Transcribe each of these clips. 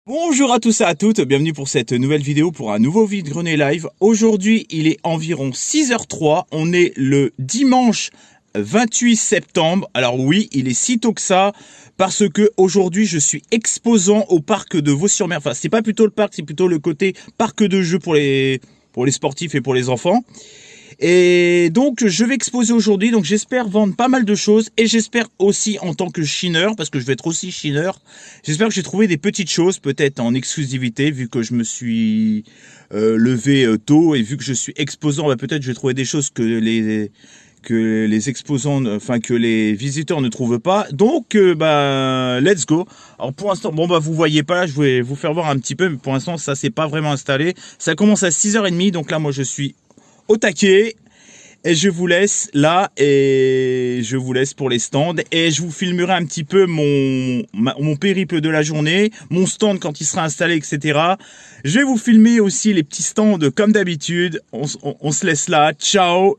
Bonjour à tous et à toutes, bienvenue pour cette nouvelle vidéo pour un nouveau vide-grenier live. Aujourd'hui, il est environ 6h03, on est le dimanche 28 septembre. Alors oui, il est si tôt que ça parce que aujourd'hui, je suis exposant au parc de Vaux-sur-Mer. Enfin, c'est pas plutôt le parc, c'est plutôt le côté parc de jeux pour les sportifs et pour les enfants. Et donc je vais exposer aujourd'hui, donc j'espère vendre pas mal de choses et j'espère aussi en tant que chineur, parce que je vais être aussi chineur, j'espère que j'ai trouvé des petites choses peut-être en exclusivité vu que je me suis levé tôt et vu que je suis exposant, peut-être je vais trouver des choses que les exposants, enfin que les visiteurs ne trouvent pas. Donc let's go. Alors pour l'instant, vous voyez pas là, je vais vous faire voir un petit peu, mais pour l'instant ça c'est pas vraiment installé. Ça commence à 6h30, donc là moi je suis au taquet et je vous laisse là et je vous laisse pour les stands et je vous filmerai un petit peu mon périple de la journée, mon stand quand il sera installé, etc. Je vais vous filmer aussi les petits stands comme d'habitude. On se laisse là, ciao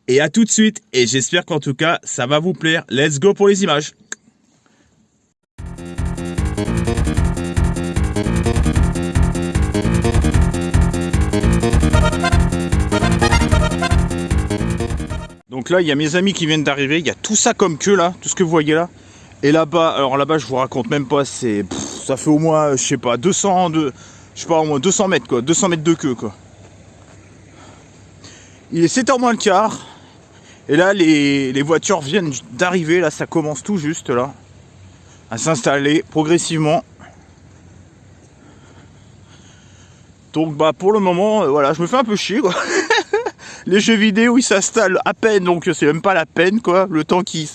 et à tout de suite, et j'espère qu'en tout cas ça va vous plaire. Let's go pour les images. Donc là, il y a mes amis qui viennent d'arriver. Il y a tout ça comme queue là, tout ce que vous voyez là. Et là-bas, alors là-bas, je vous raconte même pas. C'est, ça fait au moins, je sais pas, 200 mètres quoi, 200 mètres de queue quoi. Il est 7h moins le quart. Et là, les voitures viennent d'arriver. Là, ça commence tout juste là à s'installer progressivement. Donc pour le moment, voilà, je me fais un peu chier quoi. Les jeux vidéo ils s'installent à peine, donc c'est même pas la peine quoi. Le temps qu'ils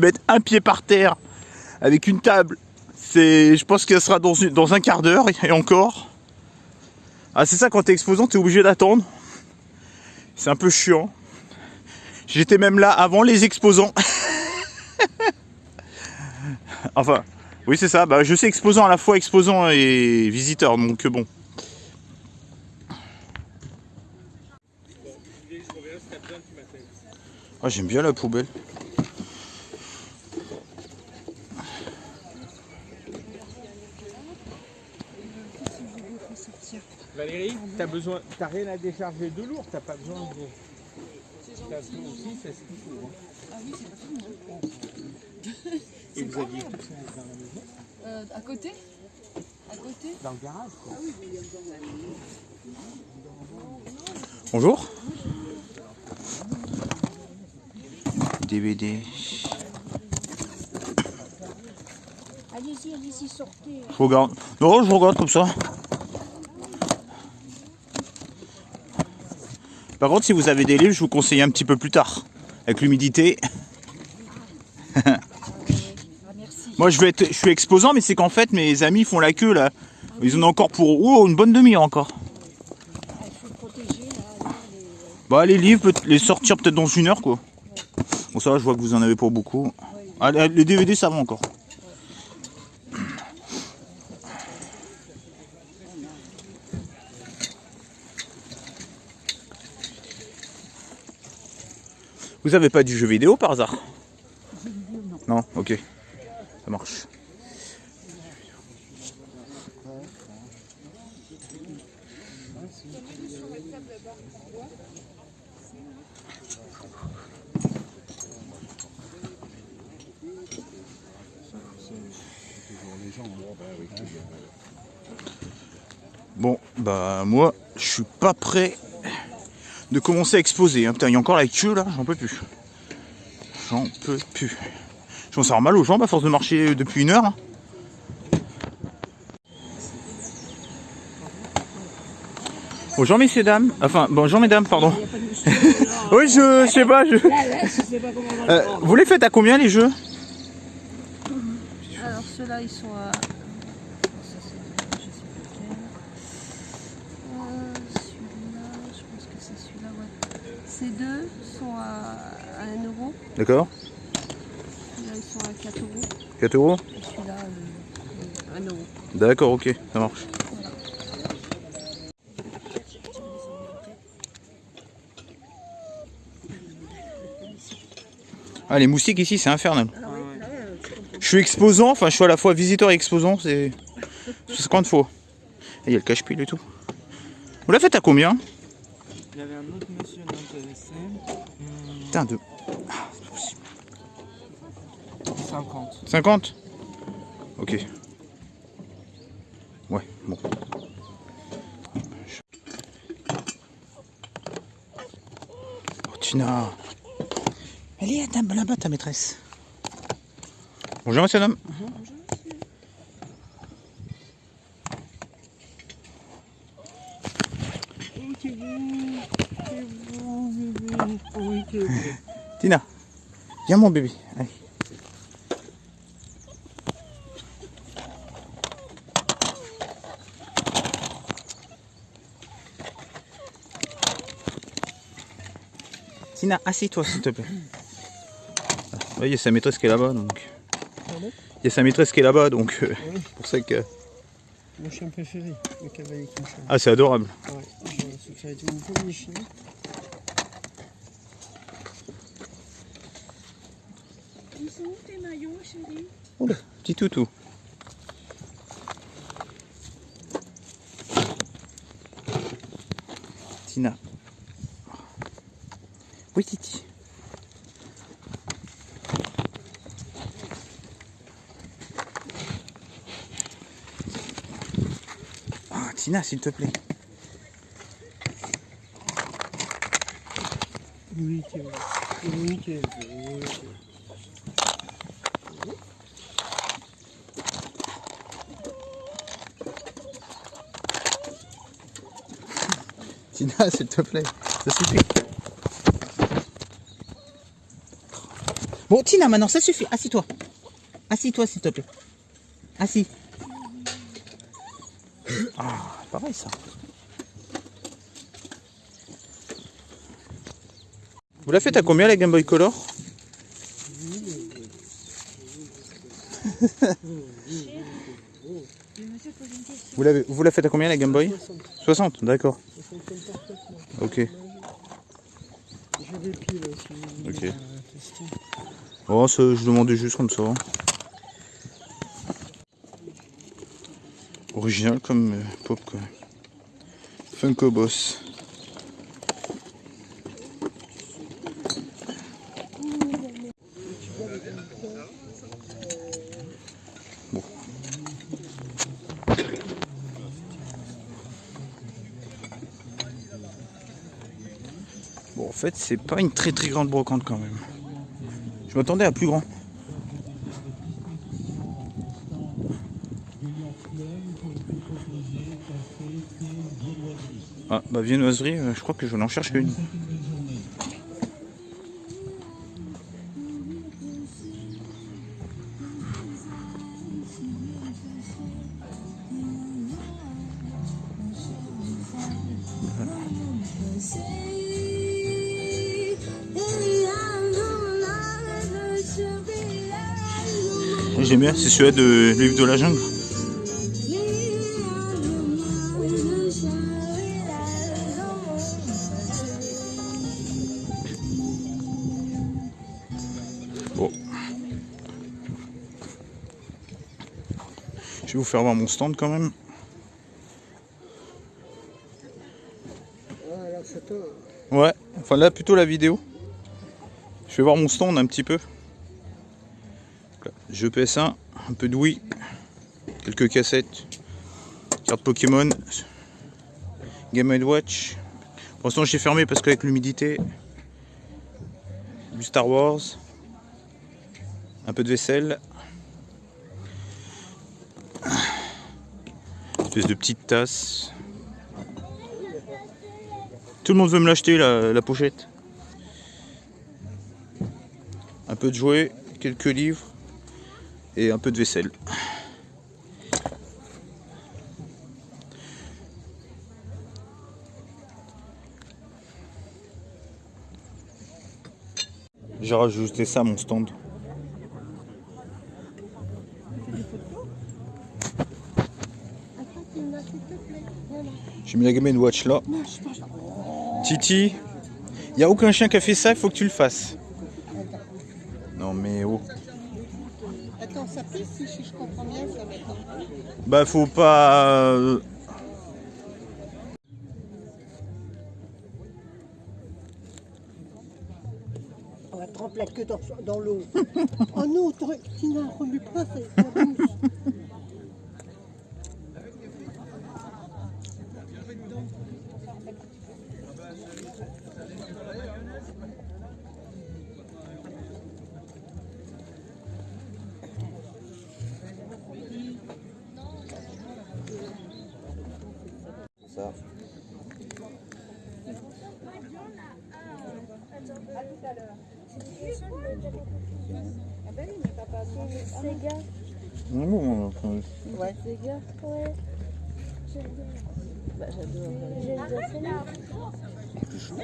mettent un pied par terre avec une table, je pense qu'elle sera dans un quart d'heure et encore. Ah c'est ça, quand t'es exposant t'es obligé d'attendre. C'est un peu chiant. J'étais même là avant les exposants. Enfin, oui c'est ça, je sais exposant à la fois exposant et visiteur, donc bon. Ah, j'aime bien la poubelle. Valérie, t'as rien à décharger de lourd, t'as pas besoin de... T'as aussi, ça se trouve. Ah oui, c'est pas tout. Et vous aviez tout ça dans la maison à côté. À côté. Dans le garage quoi. Ah oui, Bonjour. DVD. Allez-y, sortez. Je regarde. Non, je regarde comme ça. Par contre, si vous avez des livres, je vous conseille un petit peu plus tard. Avec l'humidité. Moi, je suis exposant, mais c'est qu'en fait, mes amis font la queue là. Ils en ont encore pour une bonne demi-heure encore. Il faut protéger là, les livres, les sortir peut-être dans une heure quoi. Bon, ça va, je vois que vous en avez pas beaucoup. Ah, les DVD, ça va encore. Vous avez pas du jeu vidéo par hasard? Non, ok. Ça marche. Bon, moi, je suis pas prêt de commencer à exposer. Hein. Putain, il y a encore la queue là, j'en peux plus. J'en peux plus. Je commence à avoir mal aux jambes à force de marcher depuis une heure. Hein. Bonjour messieurs dames. Enfin, bonjour mesdames, pardon. Oui, je sais pas. Vous les faites à combien les jeux? Alors ceux-là ils sont à... Celui-là, je pense que c'est celui-là, ouais. Ces deux sont à 1 euro. D'accord. Là ils sont à 4 euros. 4 euros. Et celui-là, 1 euro. D'accord, ok, ça marche. Ah, les moustiques ici, c'est infernal. Je suis exposant, enfin je suis à la fois visiteur et exposant, c'est... C'est quand il faut. Et il y a le cache-pile et tout. Vous la faites à combien? Il y avait un autre monsieur intéressé. Putain, de... 50. 50? Ok. Ouais, bon. Oh, Tina. Elle est là-bas, ta maîtresse. Bonjour, monsieur l'homme. Tina, viens mon bébé. Allez. Tina, assieds-toi s'il te plaît. Il y a sa maîtresse qui est là-bas donc. Il y a sa maîtresse qui est là-bas donc Oui. pour ça que. Mon chien préféré, le cavalier King. Ah, c'est adorable. Ouais, ça a été mon premier chien. Ils sont où tes maillots, chérie? Oula, petit toutou. Tina. Oui, Titi. Ah, Tina, s'il te plaît. Oui, tiens. Oui, tiens. Tina, s'il te plaît. Ça suffit. Bon, Tina, maintenant, ça suffit. Assis-toi. Assis-toi, s'il te plaît. Assis. Ah, pareil, ça. Vous la faites à combien, la Game Boy Color? Vous la faites à combien, la Game Boy? 60, d'accord. Ok. J'ai des piles aussi. Ok. Oh, ça, je demandais juste comme ça. Original comme pop, quoi. Funko Boss. Bon. Bon, en fait, c'est pas une très grande brocante quand même. Je m'attendais à plus grand. Ah, bah viennoiserie, je crois que je vais en chercher une. J'aime bien, c'est celui-là de le livre de la jungle. Bon. Je vais vous faire voir mon stand quand même. Ouais, enfin là plutôt la vidéo. Je vais voir mon stand un petit peu. Jeux PS1, un peu de Wii, quelques cassettes, cartes Pokémon, Game & Watch. Pour l'instant j'ai fermé parce qu'avec l'humidité, du Star Wars, un peu de vaisselle, une espèce de petite tasse. Tout le monde veut me l'acheter la pochette. Un peu de jouets, quelques livres. Et un peu de vaisselle. J'ai rajouté ça à mon stand. J'ai mis la Game & Watch là. Titi, il n'y a aucun chien qui a fait ça, il faut que tu le fasses. Non mais oh. Attends, ça pisse si je comprends bien ça maintenant. Bah faut pas... On va tremper la queue dans l'eau. Oh non, Tina, remue pas, c'est la bouche. Ça. Ouais. Sega, ouais. Bah, j'adore.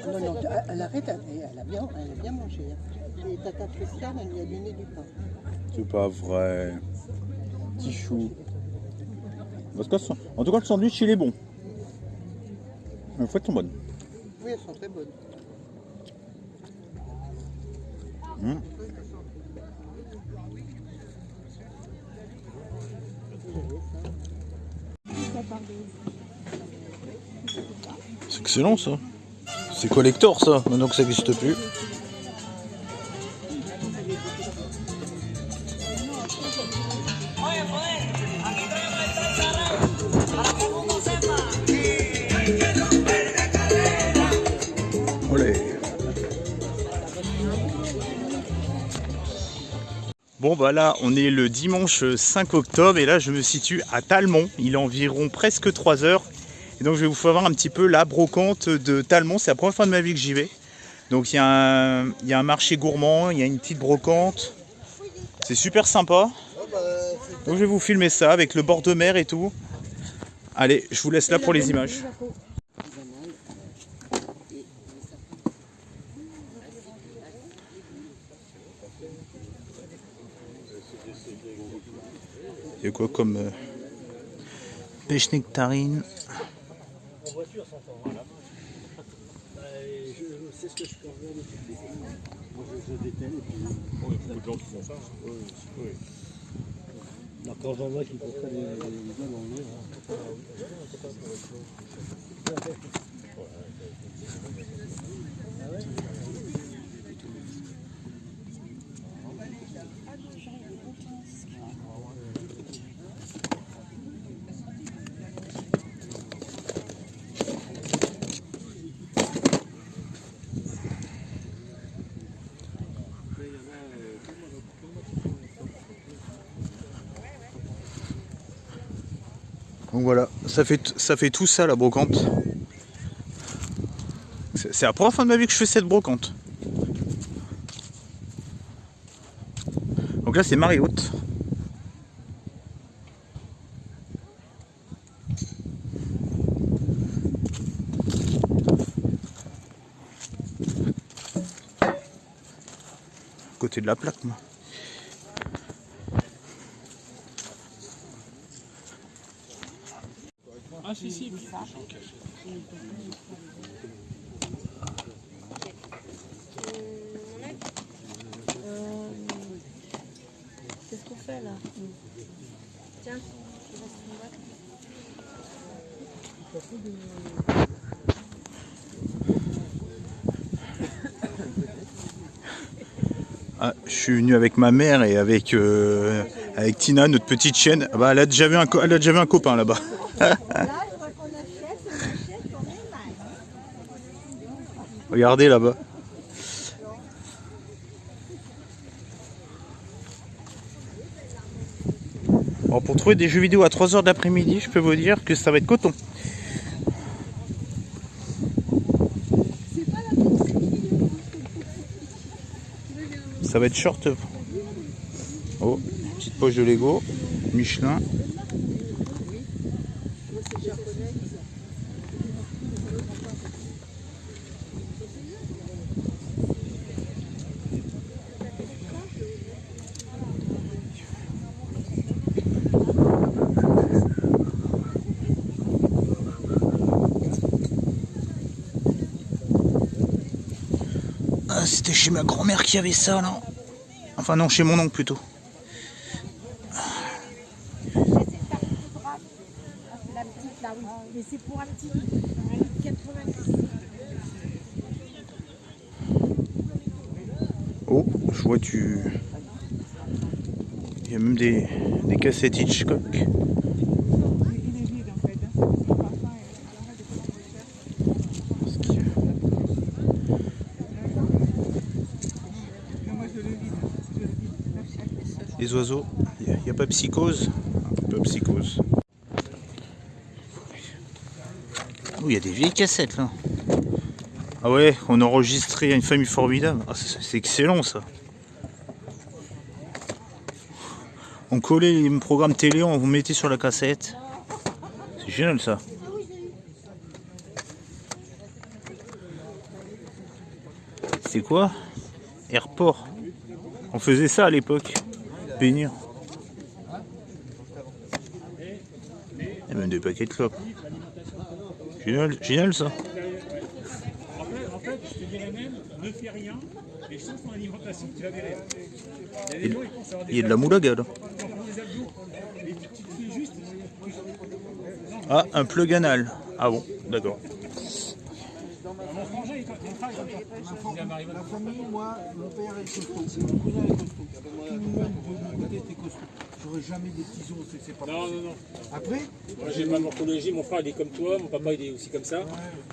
Non, non, elle arrête, elle a bien mangé. Hein. Et Tata Christiane, elle lui a donné du pain. C'est pas vrai. Petit chou. Parce que, en tout cas, le sandwich, il est bon. Les frites sont bonnes. Oui, elles sont très bonnes. C'est excellent ça. C'est collector ça, maintenant que ça n'existe plus. Olé. Bon bah là on est le dimanche 5 octobre et là je me situe à Talmont. Il est environ presque 3 heures. Et donc je vais vous faire voir un petit peu la brocante de Talmont. C'est la première fois de ma vie que j'y vais. Donc il y a un marché gourmand, il y a une petite brocante. C'est super sympa. Donc je vais vous filmer ça avec le bord de mer et tout. Allez, je vous laisse là pour les images. Il y a quoi comme pêche nectarine? En voiture, ça s'entend, voilà. C'est ce que je peux regarder. Moi, je déteins et puis... il y a beaucoup de gens qui font ça. Oui, oui. Alors, quand j'en vois qui font ça, les gars dans le livre... Donc voilà, ça fait tout ça la brocante. C'est la première fois de ma vie que je fais cette brocante. Donc là c'est marée haute. Côté de la plaque moi. Ah si si. Qu'est-ce qu'on fait là? Tiens, je reste une boîte. Ah, je suis venu avec ma mère et avec Tina, notre petite chienne. Ah bah, elle a déjà vu un copain là-bas. Regardez là-bas. Bon, pour trouver des jeux vidéo à 3 h de l'après-midi, je peux vous dire que ça va être coton. Ça va être short. Oh, petite poche de Lego, Michelin. Ah, c'était chez ma grand-mère qui avait ça là. Enfin non, chez mon oncle plutôt. La petite là, oui. Mais c'est pour un petit 90. Oh, je vois du... Il y a même des cassettes Hitchcock. Il est vide en fait. Parfois, moi je le vide. Les oiseaux, il n'y a pas psychose. Pas psychose. Oh, il y a des vieilles cassettes là. Ah ouais, on a enregistré Une famille formidable. Ah, c'est excellent ça. On collait les programmes télé, on vous mettait sur la cassette. C'est génial ça. C'est quoi? Airport. On faisait ça à l'époque. Bénir. Il y a même des paquets de clopes. Génial, génial ça. En fait, je te dirais même, ne fais rien, et change ton alimentation, tu vas verrer. Il y a des gens qui pensent avoir des Il y a de la moulaga là. et tu te fais juste. Ah, un plug anal. Ah bon, d'accord. Mon frangin, il travaille comme ça. Ma famille, moi, mon père est costaud, mon cousin est costaud. Tout le monde de mon côté était costaud. J'aurais jamais des petits os, c'est pas Non, possible. non, non. Après, Moi, j'ai ma morphologie, mon frère il est comme toi, mon papa il est aussi comme ça.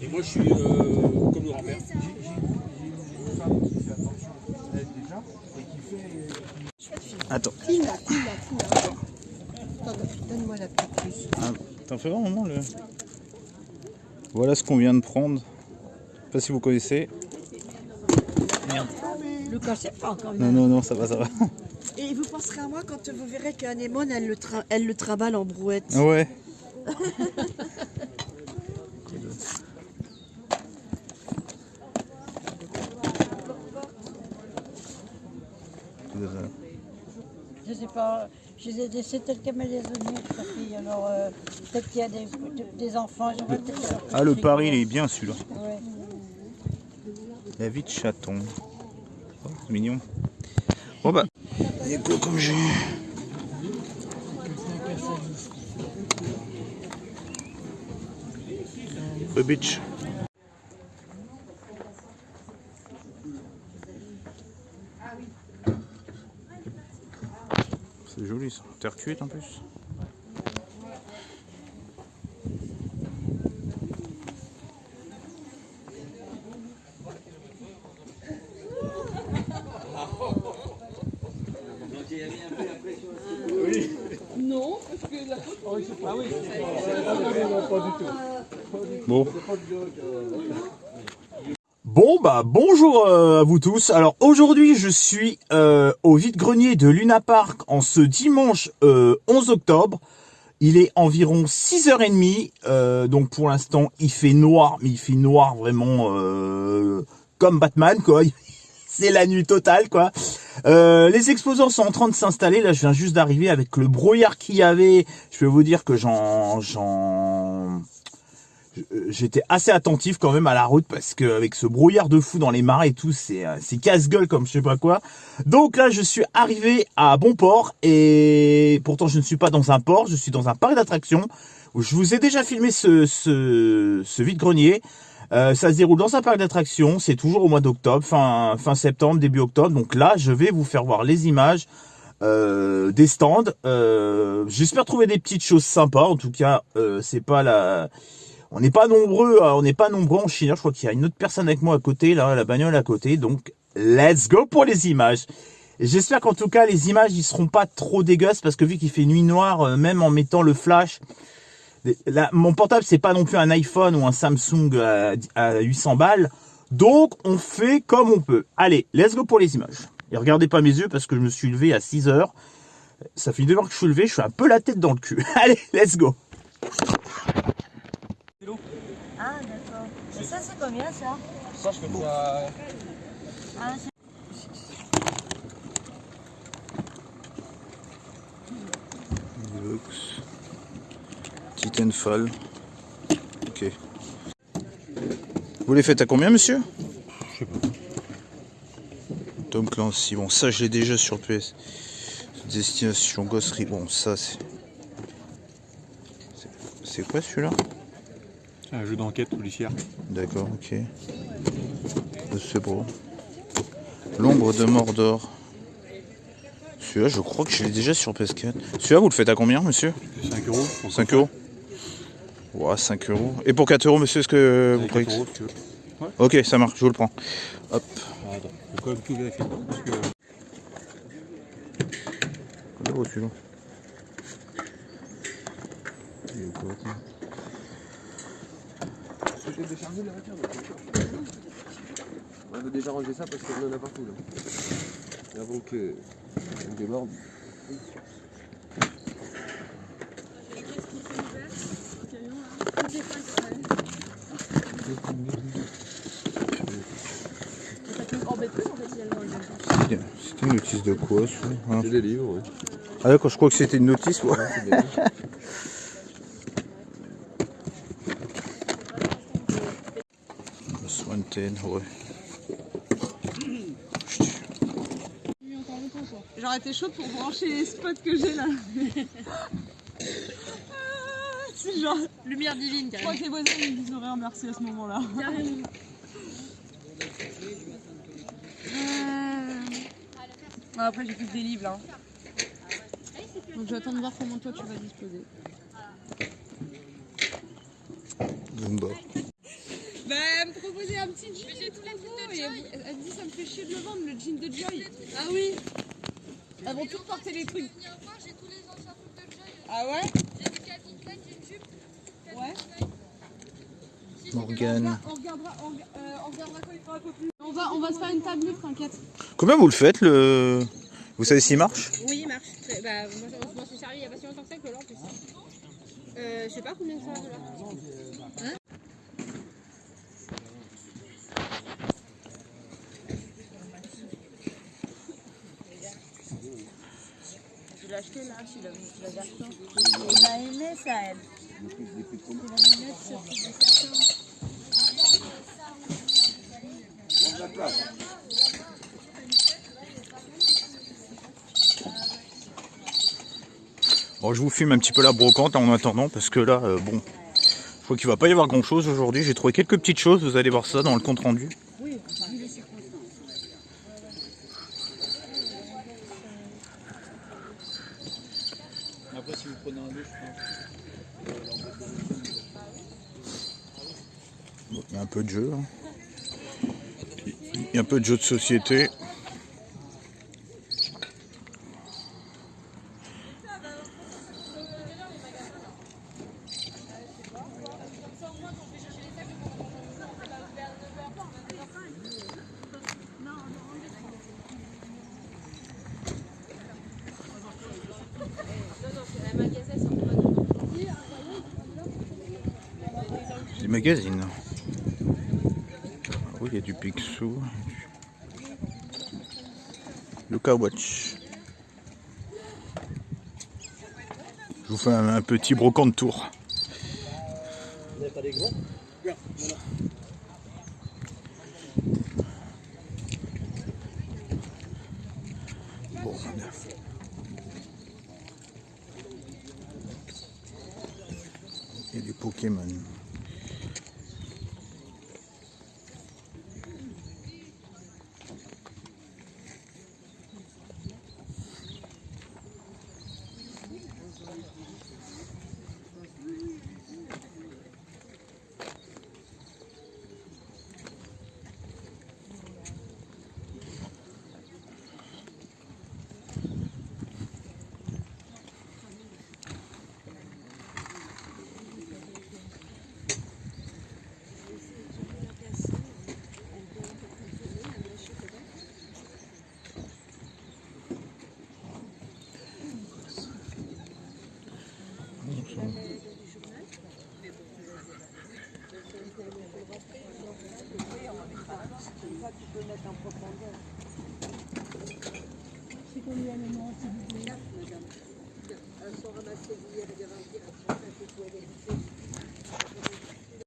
Et moi, je suis comme le grand-père. j'ai une femme qui fait attention à elle déjà et qui fait. Attends. Tina. Donne-moi la petite puce. Ah, t'en fais vraiment le... Voilà ce qu'on vient de prendre. Je sais pas si vous connaissez. Merde. Le cassez pas encore. Non, ça va, ça va. Et vous penserez à moi quand vous verrez qu'Anémone, elle le trimballe en brouette. Ouais. Je sais pas, c'est tel qu'elle me les a données, sa fille. Alors, peut-être qu'il y a des enfants. J'aimerais peut-être. Ah, le pari, il est bien celui-là. Ouais. La vie de chaton. Oh, c'est mignon. Bon bah. Il y a quoi comme jus? Bitch. C'est joli ça. Terre cuite en plus. Non, parce que la Bon. Bon bah bonjour à vous tous. Alors aujourd'hui je suis au vide-grenier de Luna Park en ce dimanche 11 octobre. Il est environ 6h30, donc pour l'instant il fait noir, mais il fait noir vraiment comme Batman quoi. C'est la nuit totale quoi. Les exposants sont en train de s'installer. Là je viens juste d'arriver avec le brouillard qu'il y avait. Je peux vous dire que j'étais assez attentif quand même à la route parce que avec ce brouillard de fou dans les marais et tout, c'est casse-gueule comme je sais pas quoi. Donc là, je suis arrivé à Bonport et pourtant je ne suis pas dans un port, je suis dans un parc d'attractions où je vous ai déjà filmé ce vide-grenier. Ça se déroule dans un parc d'attractions, c'est toujours au mois d'octobre, fin septembre, début octobre. Donc là, je vais vous faire voir les images des stands. J'espère trouver des petites choses sympas. En tout cas, c'est pas la... On n'est pas nombreux en Chine. Je crois qu'il y a une autre personne avec moi à côté, là, la bagnole à côté. Donc, let's go pour les images. J'espère qu'en tout cas, les images, ils seront pas trop dégueulasses parce que vu qu'il fait nuit noire, même en mettant le flash, là, mon portable, c'est pas non plus un iPhone ou un Samsung à 800 balles. Donc, on fait comme on peut. Allez, let's go pour les images. Et regardez pas mes yeux parce que je me suis levé à 6 h. Ça fait 2 heures que je suis levé, je suis un peu la tête dans le cul. Allez, let's go. Ah, d'accord. Et ça, c'est combien ça? Ça, je fais ça. Ah, Deluxe. Titanfall. Ok. Vous les faites à combien, monsieur? Je sais pas. Tom Clancy. Bon, ça, je l'ai déjà sur PS. Destination Gossery. Bon, ça, C'est quoi celui-là? C'est un jeu d'enquête policière. D'accord, ok. C'est beau. L'ombre de Mordor. Celui-là, je crois que je l'ai déjà sur PS4. Celui-là, vous le faites à combien, monsieur? 5 euros. 5 euros. Ouais, 5 euros. Et pour 4 euros, monsieur, est-ce que vous prenez? 4 euros, si tu veux. Ouais. Ok, ça marche, je vous le prends. Hop. Attends, faut quand même tout vérifier. Parce que... Combien vaut celui-là? Il est quoi, attends. Je vais décharger la voiture. On veut déjà ranger ça parce qu'on en a partout là. Avant que on déborde. C'était une notice de quoi ça? C'est des livres, oui. Ah d'accord, je crois que c'était une notice. Ouais. Swanten, ouais. J'aurais été chaude pour brancher les spots que j'ai là. C'est genre Lumière divine, je crois que les voisins ils nous auraient remercié à ce moment-là. Après j'ai plus que des livres là. Donc j'attends de voir comment toi tu vas disposer. Zumba. Bah elle me proposait un petit jean et tout et elle me dit ça me fait chier de le vendre le jean de Joy. Ah oui. Elles vont toutes porter les trucs. J'ai tous les anciens trucs de Joy. Ah ouais. J'ai une capitaine, j'ai une jupe. Ouais. Morgane. On regardera quand il fera un peu plus. On va se faire une table livre, t'inquiète. Combien vous le faites le... Vous savez s'il marche? Oui, il marche. Bah, moi, je m'en suis servi il n'y a pas si longtemps que ça que là en plus. Je sais pas combien ça va là. Hein? Tu l'as acheté là, tu l'as acheté. Il a aimé ça, elle. Il va les mettre sur tous les cartons. Bon, je vous filme un petit peu la brocante en attendant parce que là, bon, je crois qu'il va pas y avoir grand chose aujourd'hui. J'ai trouvé quelques petites choses, vous allez voir ça dans le compte rendu. Après, si vous prenez un douche, Bon, il y a un peu de jeu. Hein. Il y a un peu de jeu de société. Des magazines. Ah oui, il y a du Picsou. Luca Watch. Je vous fais un petit brocante tour. Vous n'avez pas des gros? Voilà. Bon, il y a des Pokémon.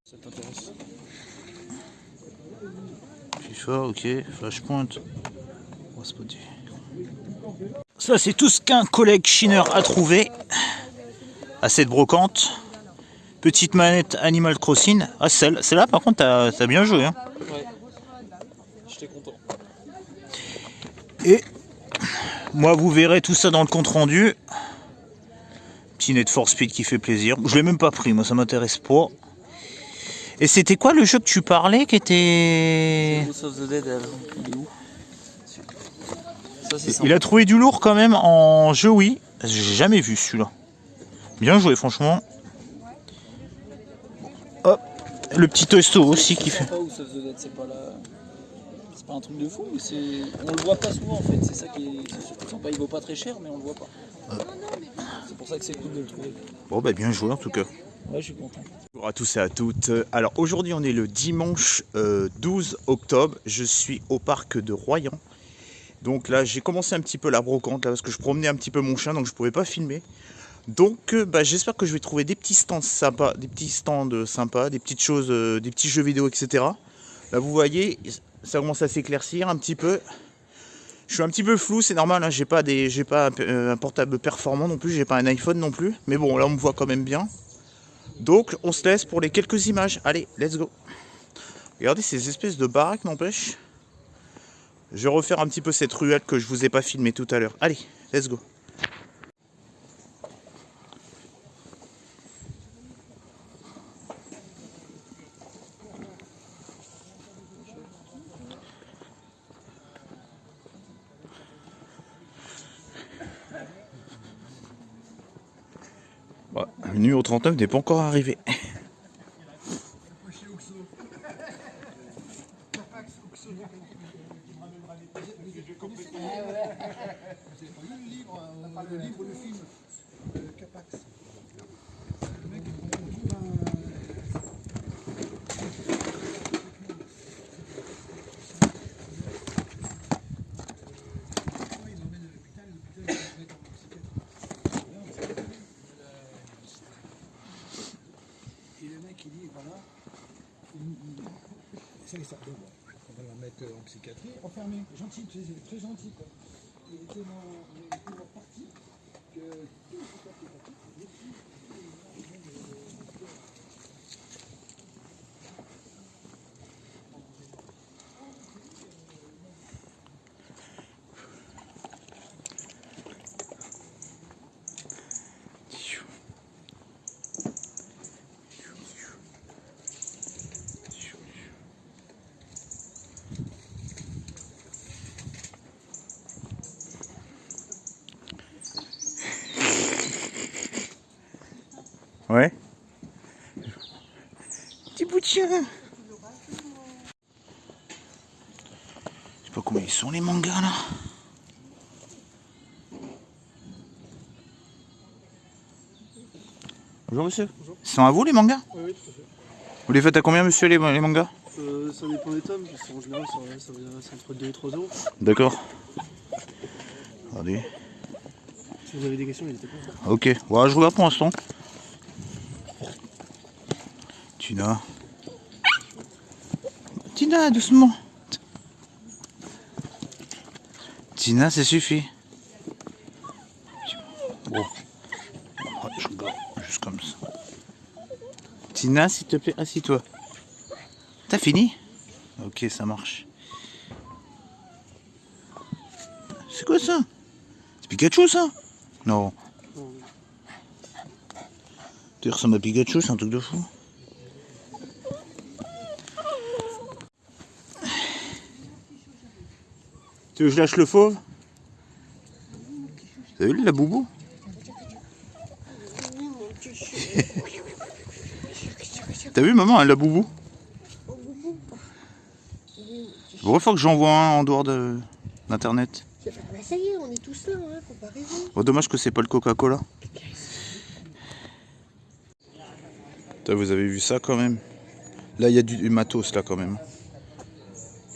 ça t'intéresse? FIFA, ok, Flashpoint. On va spotter. Ça, c'est tout ce qu'un collègue chineur a trouvé à cette brocante. Petite manette Animal Crossing. Ah, celle-là, par contre, t'as bien joué. Hein. Ouais. J'étais content. Et moi, vous verrez tout ça dans le compte rendu. Petit Need for Speed qui fait plaisir. Je l'ai même pas pris, moi, ça m'intéresse pas. Et c'était quoi le jeu que tu parlais qui était... Ghost of the Dead, il est où? Ça, il a trouvé du lourd quand même en jeu, oui. J'ai jamais vu celui-là. Bien joué, franchement. Hop, le petit Toy Story aussi qui fait. Ghost of the Dead, c'est pas un truc de fou, mais on le voit pas souvent en fait. C'est ça qui est surtout sympa. Il vaut pas très cher, mais on le voit pas. C'est pour ça que c'est cool de le trouver. Bon, bah bien joué en tout cas. Ouais, je suis content. Bonjour à tous et à toutes. Alors aujourd'hui on est le dimanche 12 octobre. Je suis au parc de Royan. Donc là j'ai commencé un petit peu la brocante là, parce que je promenais un petit peu mon chien, donc je ne pouvais pas filmer. Donc j'espère que je vais trouver des petits stands sympas, des petites choses, des petits jeux vidéo, etc. Là vous voyez, ça commence à s'éclaircir un petit peu. Je suis un petit peu flou, c'est normal, hein, j'ai pas un portable performant non plus, j'ai pas un iPhone non plus. Mais bon là on me voit quand même bien. Donc on se laisse pour les quelques images. Allez, let's go. Regardez ces espèces de baraques, n'empêche. Je vais refaire un petit peu cette ruelle que je vous ai pas filmé tout à l'heure. Allez, let's go. Ouais, le numéro 39 n'est pas encore arrivé. On va la mettre en psychiatrie, enfermé, gentil, très gentil quoi. Il est tellement parti que tout Ouais. Petit bout de chien. Je sais pas combien ils sont les mangas là. Bonjour monsieur. Bonjour. Ils sont à vous les mangas? Oui, tout à fait. Vous les faites à combien monsieur les mangas? Ça dépend des tomes, parce qu'en général c'est entre 2 et 3 euros. D'accord. Regardez. Si vous avez des questions, n'hésitez pas. Ok, voilà, je regarde pour l'instant. Tina, doucement. Tina, ça suffit. Bon. Je regarde juste comme ça. Tina, s'il te plaît, assis-toi. T'as fini? Ok, ça marche. C'est quoi ça? C'est Pikachu ça? Non. Tu ressembles à Pikachu, c'est un truc de fou. Tu veux que je lâche le fauve? T'as vu la boubou? T'as vu maman, elle la boubou? Bon, il faut que j'envoie un en dehors d'internet. Bah ça y est, on est tous là, hein, faut pas rêver. Bon, dommage que c'est pas le Coca-Cola. Vous avez vu ça quand même? Là il y a du matos là quand même.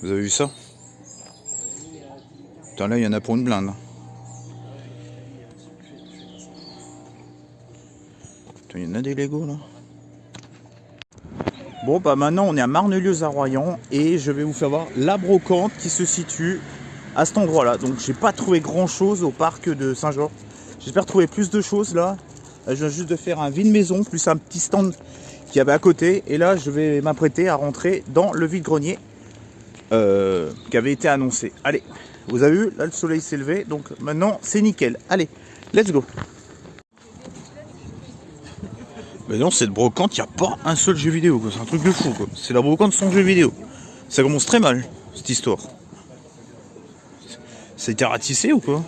Vous avez vu ça? Putain, là il y en a pour une blinde. Putain, il y en a des Lego là. Bon bah maintenant on est à Marnelieu-à-Royan et je vais vous faire voir la brocante qui se situe à cet endroit là. Donc j'ai pas trouvé grand chose au parc de Saint-Georges. J'espère trouver plus de choses là. Là, je viens juste de faire un vide maison plus un petit stand qu'il y avait à côté. Et là, je vais m'apprêter à rentrer dans le vide-grenier qui avait été annoncé. Allez, vous avez vu, là le soleil s'est levé, donc maintenant c'est nickel. Allez, let's go. Mais non, cette brocante, il n'y a pas un seul jeu vidéo, c'est un truc de fou, quoi. C'est la brocante sans jeu vidéo. Ça commence très mal, cette histoire. Ça a été ratissé ou quoi?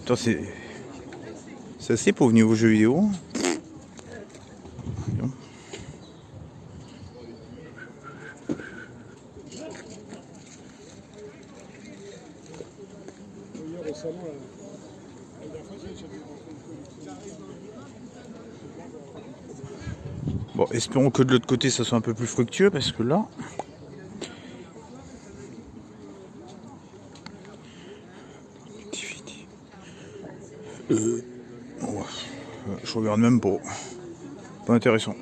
Putain, c'est assez pauvre niveau jeu vidéo. Bon, espérons que de l'autre côté ça soit un peu plus fructueux parce que là. Je regarde même pas. Pas intéressant.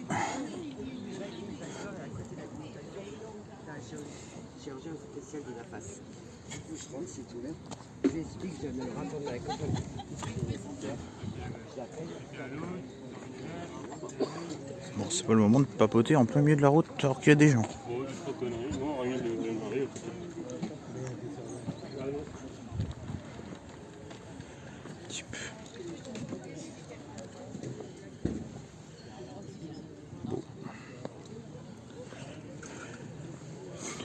Chirurgien spécial de la face. Je rentre si tu veux. Je lui explique, je me rappelle avec Bon, c'est pas le moment de papoter en plein milieu de la route alors qu'il y a des gens. Bon.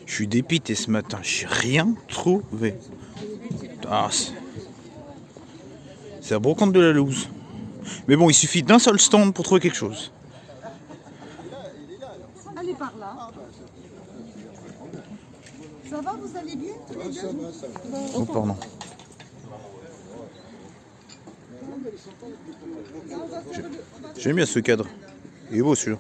Je suis dépité ce matin, j'ai rien trouvé. Ah, c'est la brocante de la loose. Mais bon, il suffit d'un seul stand pour trouver quelque chose. Allez par là. Ça va, vous allez bien tous les deux? Oh, pardon. J'aime bien ce cadre. Il est beau celui-là.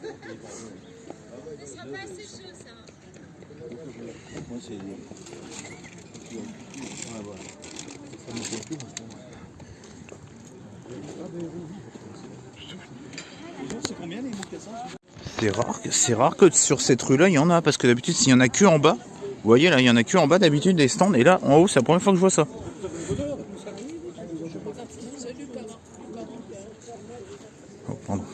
C'est rare que sur cette rue-là, il y en a, parce que d'habitude, s'il y en a que en bas, vous voyez là, il y en a que en bas d'habitude des stands, et là, en haut, c'est la première fois que je vois ça. Oh, pardon.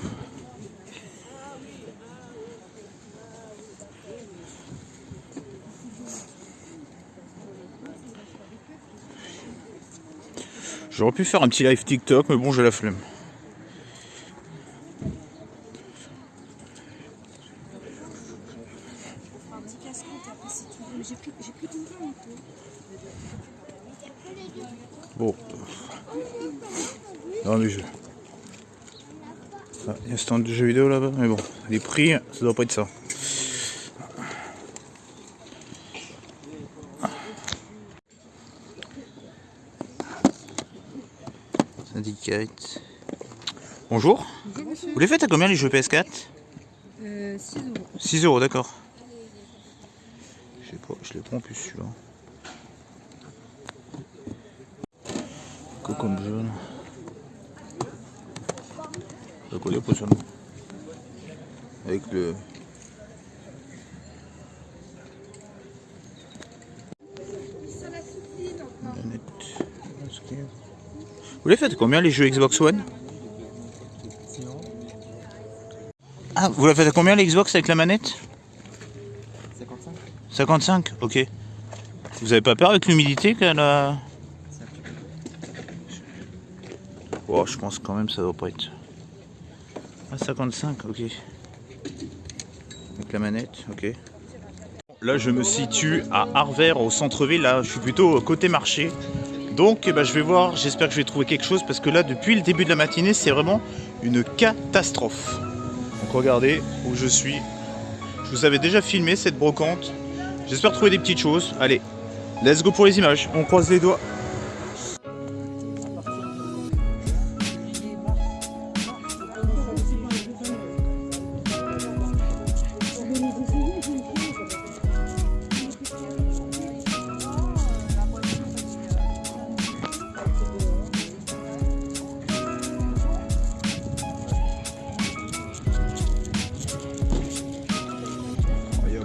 J'aurais pu faire un petit live TikTok, mais bon, j'ai la flemme. Bon. Dans les jeux. Il y a un stand de jeux vidéo là-bas, mais bon, les prix, ça doit pas être ça. Syndicate. Bonjour. Vous les faites à combien les jeux PS4? 6 €. 6 €, d'accord. Je sais pas, je les prends en plus celui-là. Comme jaune. Le collier pour seulement. Avec le. Manette. Vous les faites combien les jeux Xbox One? Ah, vous la faites à combien les Xbox avec la manette? 55. 55, ok. Vous avez pas peur avec l'humidité qu'elle a. Oh, je pense quand même ça doit pas être. Ah, 55, ok. Avec la manette, ok. Là, je me situe à Arvers, au centre-ville. Là, je suis plutôt côté marché. Donc, eh ben, je vais voir. J'espère que je vais trouver quelque chose parce que là, depuis le début de la matinée, c'est vraiment une catastrophe. Donc, regardez où je suis. Je vous avais déjà filmé cette brocante. J'espère trouver des petites choses. Allez, let's go pour les images. On croise les doigts.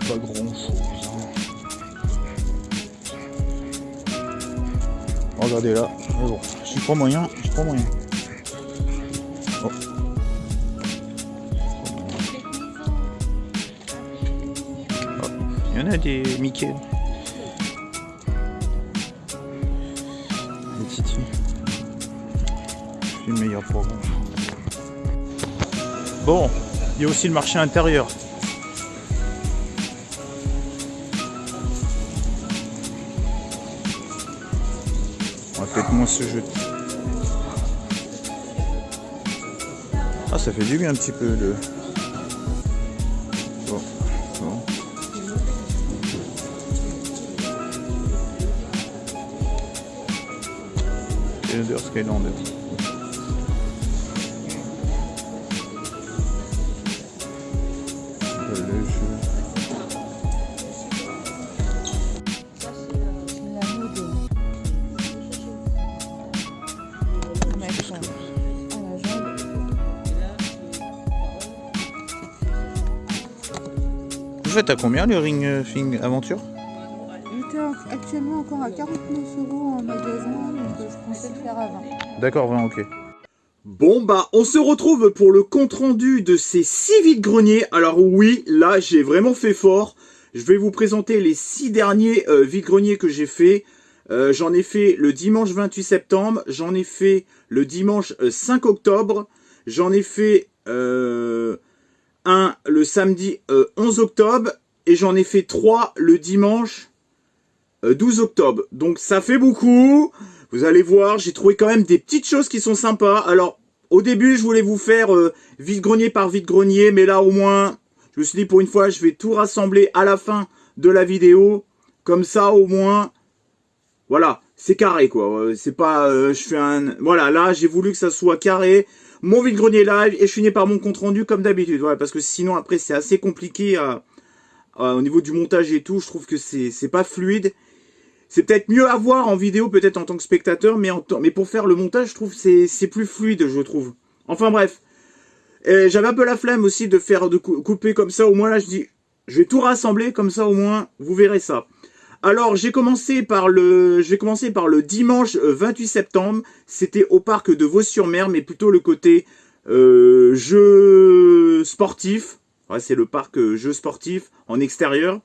Pas grand chose. Regardez là, mais bon, J'y prends moyen, j'y prends moyen. Oh. Oh. Il y en a des Mickey. Des Titi. C'est le meilleur programme. Bon, il y a aussi le marché intérieur. On va peut-être moins se jeter. Ah, ça fait du bien un petit peu le... Bon, bon. Elder Skylander. Vous faites à combien le Ring Thing Aventure? Il était actuellement encore à 49 € en magasin, donc je pensais le faire à 20. D'accord, 20, ok. Bon bah, on se retrouve pour le compte-rendu de ces 6 vide-greniers. Alors oui, là j'ai vraiment fait fort. Je vais vous présenter les 6 derniers vide-greniers que j'ai fait. J'en ai fait le dimanche 28 septembre, j'en ai fait le dimanche 5 octobre, j'en ai fait un le samedi 11 octobre et j'en ai fait 3 le dimanche 12 octobre. Donc ça fait beaucoup. Vous allez voir, j'ai trouvé quand même des petites choses qui sont sympas. Alors au début je voulais vous faire vide-grenier par vide-grenier, mais là au moins je me suis dit pour une fois je vais tout rassembler à la fin de la vidéo. Comme ça au moins, voilà, c'est carré quoi. C'est pas, je fais un... Voilà, là j'ai voulu que ça soit carré. Mon vide-grenier live et je finis par mon compte rendu comme d'habitude. Voilà, parce que sinon après c'est assez compliqué au niveau du montage et tout. Je trouve que c'est pas fluide. C'est peut-être mieux à voir en vidéo, peut-être en tant que spectateur, mais pour faire le montage, je trouve que c'est plus fluide, je trouve. Enfin bref. J'avais un peu la flemme aussi de faire couper comme ça. Au moins là je dis, je vais tout rassembler comme ça au moins, vous verrez ça. Alors, j'ai commencé par le dimanche 28 septembre. C'était au parc de Vaux-sur-Mer, mais plutôt le côté jeu sportif. Ouais, c'est le parc jeu sportif en extérieur.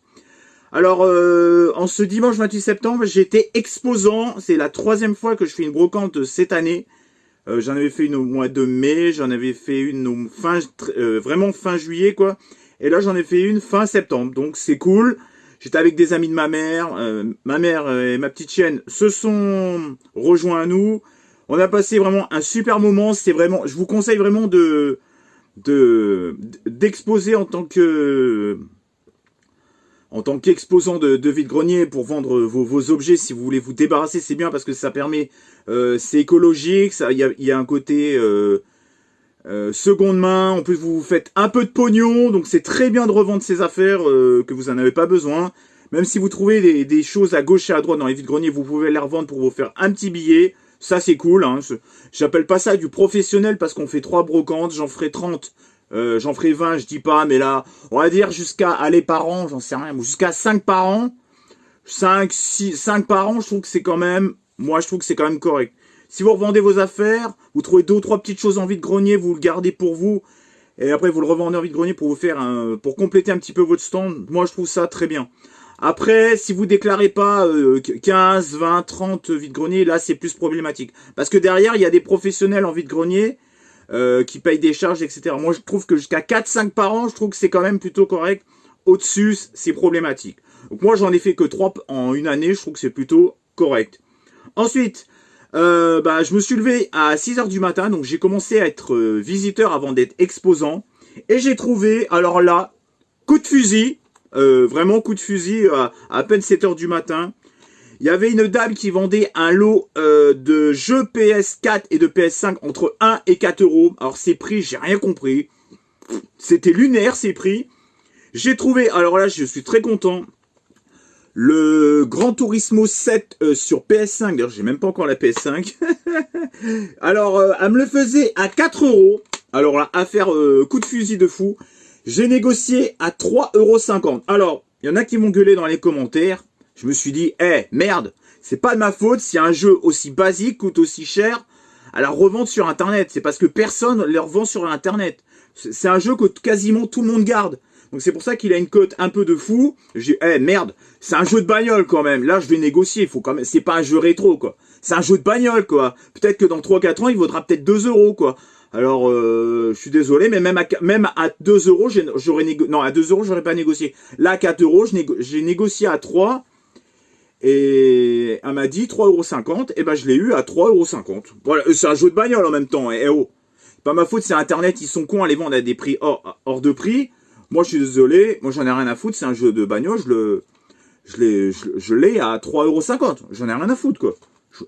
Alors, en ce dimanche 28 septembre, j'étais exposant. C'est la 3e fois que je fais une brocante cette année. J'en avais fait une au mois de mai. J'en avais fait une au vraiment fin juillet, quoi. Et là, j'en ai fait une fin septembre. Donc, c'est cool. J'étais avec des amis de ma mère et ma petite chienne se sont rejoints à nous. On a passé vraiment un super moment. C'est vraiment, je vous conseille vraiment d'exposer en tant qu'exposant de vide-grenier pour vendre vos objets. Si vous voulez vous débarrasser, c'est bien parce que ça permet, c'est écologique. Il y a un côté seconde main, en plus vous faites un peu de pognon, donc c'est très bien de revendre ces affaires que vous n'en avez pas besoin. Même si vous trouvez des choses à gauche et à droite dans les vides-greniers, vous pouvez les revendre pour vous faire un petit billet. Ça c'est cool, hein. J'appelle pas ça du professionnel parce qu'on fait 3 brocantes, j'en ferai 30, j'en ferai 20, je dis pas, mais là, on va dire jusqu'à aller par an, j'en sais rien, jusqu'à 5 par an. 5 par an, je trouve que c'est quand même, moi je trouve que c'est quand même correct. Si vous revendez vos affaires, vous trouvez 2 ou 3 petites choses en vide-grenier, vous le gardez pour vous, et après vous le revendez en vide-grenier pour vous faire pour compléter un petit peu votre stand. Moi je trouve ça très bien. Après, si vous déclarez pas 15, 20, 30 vide-greniers, là c'est plus problématique. Parce que derrière, il y a des professionnels en vide-grenier qui payent des charges, etc. Moi je trouve que jusqu'à 4-5 par an, je trouve que c'est quand même plutôt correct. Au-dessus, c'est problématique. Donc moi j'en ai fait que 3 en une année, je trouve que c'est plutôt correct. Ensuite, je me suis levé à 6 h du matin, donc j'ai commencé à être visiteur avant d'être exposant. Et j'ai trouvé, alors là, coup de fusil, vraiment coup de fusil, à peine 7 h du matin. Il y avait une dame qui vendait un lot de jeux PS4 et de PS5 entre 1 et 4 €. Alors ces prix, j'ai rien compris. C'était lunaire ces prix. J'ai trouvé, alors là je suis très content, le Gran Turismo 7 sur PS5. D'ailleurs, j'ai même pas encore la PS5. Alors, elle me le faisait à 4 €. Alors là, à faire coup de fusil de fou. J'ai négocié à 3,50 €. Alors, il y en a qui m'ont gueulé dans les commentaires. Je me suis dit, merde, c'est pas de ma faute si un jeu aussi basique coûte aussi cher à la revente sur internet. C'est parce que personne le revend sur internet. C'est un jeu que quasiment tout le monde garde. Donc c'est pour ça qu'il a une cote un peu de fou. J'ai, merde, c'est un jeu de bagnole quand même. Là, je vais négocier. Faut quand même, c'est pas un jeu rétro, quoi. C'est un jeu de bagnole, quoi. Peut-être que dans 3-4 ans, il vaudra peut-être 2 €, quoi. Alors, je suis désolé, mais même à 2 €, j'aurais négocié. Non, à 2 €, j'aurais pas négocié. Là, à 4 €, j'ai négocié à 3. Et elle m'a dit 3,50 €. Et ben, je l'ai eu à 3,50 €. Voilà, c'est un jeu de bagnole en même temps. Eh oh. C'est pas ma faute, c'est Internet, ils sont cons à les vendre à des prix hors de prix. Moi, je suis désolé. Moi, j'en ai rien à foutre. C'est un jeu de bagnole. Je l'ai à 3,50 €. J'en ai rien à foutre, quoi.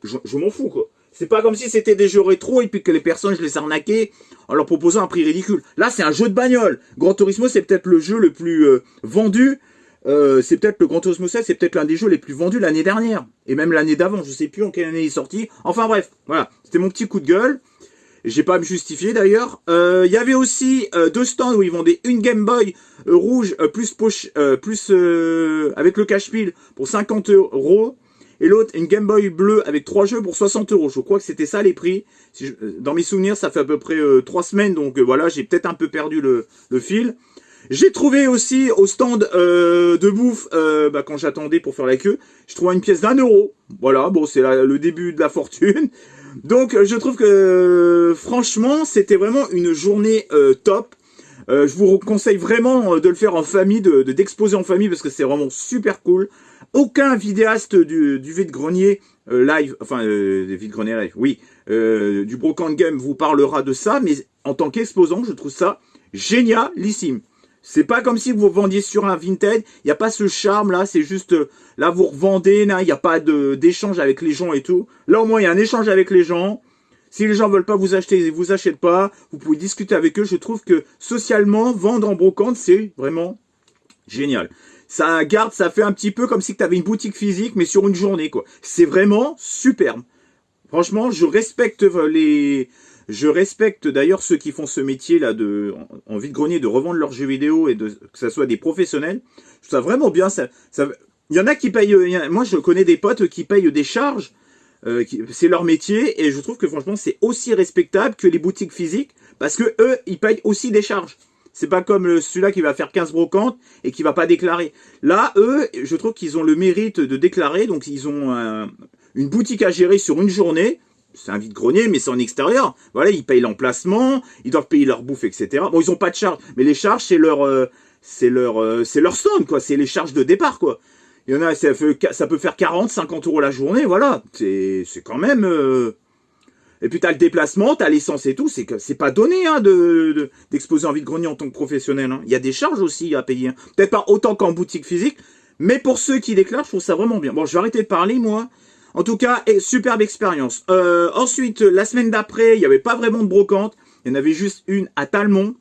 Je m'en fous, quoi. C'est pas comme si c'était des jeux rétro et puis que les personnes, je les arnaquais en leur proposant un prix ridicule. Là, c'est un jeu de bagnole. Gran Turismo, c'est peut-être le jeu le plus vendu. C'est peut-être le Gran Turismo 7, c'est peut-être l'un des jeux les plus vendus l'année dernière. Et même l'année d'avant. Je sais plus en quelle année il est sorti. Enfin bref, voilà. C'était mon petit coup de gueule. J'ai pas à me justifier d'ailleurs. Il y avait aussi 2 stands où ils vendaient une Game Boy rouge avec le cache-pile pour 50 € et l'autre une Game Boy bleue avec 3 jeux pour 60 €. Je crois que c'était ça les prix. Dans mes souvenirs, ça fait à peu près 3 semaines, donc voilà, j'ai peut-être un peu perdu le fil. J'ai trouvé aussi au stand de bouffe, quand j'attendais pour faire la queue, je trouvais une pièce d'1 €. Voilà, bon, c'est le début de la fortune. Donc, je trouve que, franchement, c'était vraiment une journée top. Je vous conseille vraiment de le faire en famille, d'exposer en famille, parce que c'est vraiment super cool. Aucun vidéaste du vide-grenier live, enfin, du vide-grenier live, oui, du Brocante Game vous parlera de ça, mais en tant qu'exposant, je trouve ça génialissime. C'est pas comme si vous vendiez sur un Vinted, il n'y a pas ce charme-là, c'est juste, là vous revendez, il n'y a pas d'échange avec les gens et tout. Là au moins il y a un échange avec les gens. Si les gens veulent pas vous acheter, ils vous achètent pas, vous pouvez discuter avec eux. Je trouve que socialement, vendre en brocante, c'est vraiment génial. Ça fait un petit peu comme si tu avais une boutique physique, mais sur une journée, quoi. C'est vraiment superbe. Franchement, je respecte d'ailleurs ceux qui font ce métier là en vide-grenier de revendre leurs jeux vidéo et que ça soit des professionnels. Je trouve ça vraiment bien. Il y en a qui payent. Moi, je connais des potes qui payent des charges. C'est leur métier et je trouve que franchement, c'est aussi respectable que les boutiques physiques parce que eux, ils payent aussi des charges. C'est pas comme celui-là qui va faire 15 brocantes et qui va pas déclarer. Là, eux, je trouve qu'ils ont le mérite de déclarer. Donc, ils ont une boutique à gérer sur une journée. C'est un vide-grenier, mais c'est en extérieur. Voilà, ils payent l'emplacement, ils doivent payer leur bouffe, etc. Bon, ils ont pas de charges, mais les charges, c'est leur stand, quoi. C'est les charges de départ, quoi. Il y en a, ça peut faire 40, 50 € la journée, voilà. C'est quand même. Et puis t'as le déplacement, t'as l'essence et tout. C'est pas donné, hein, d'exposer en vide-grenier en tant que professionnel. Hein. Il y a des charges aussi à payer. Hein. Peut-être pas autant qu'en boutique physique, mais pour ceux qui déclarent, je trouve ça vraiment bien. Bon, je vais arrêter de parler, moi. En tout cas, superbe expérience. Ensuite, la semaine d'après, il n'y avait pas vraiment de brocante. Il y en avait juste une à Talmont.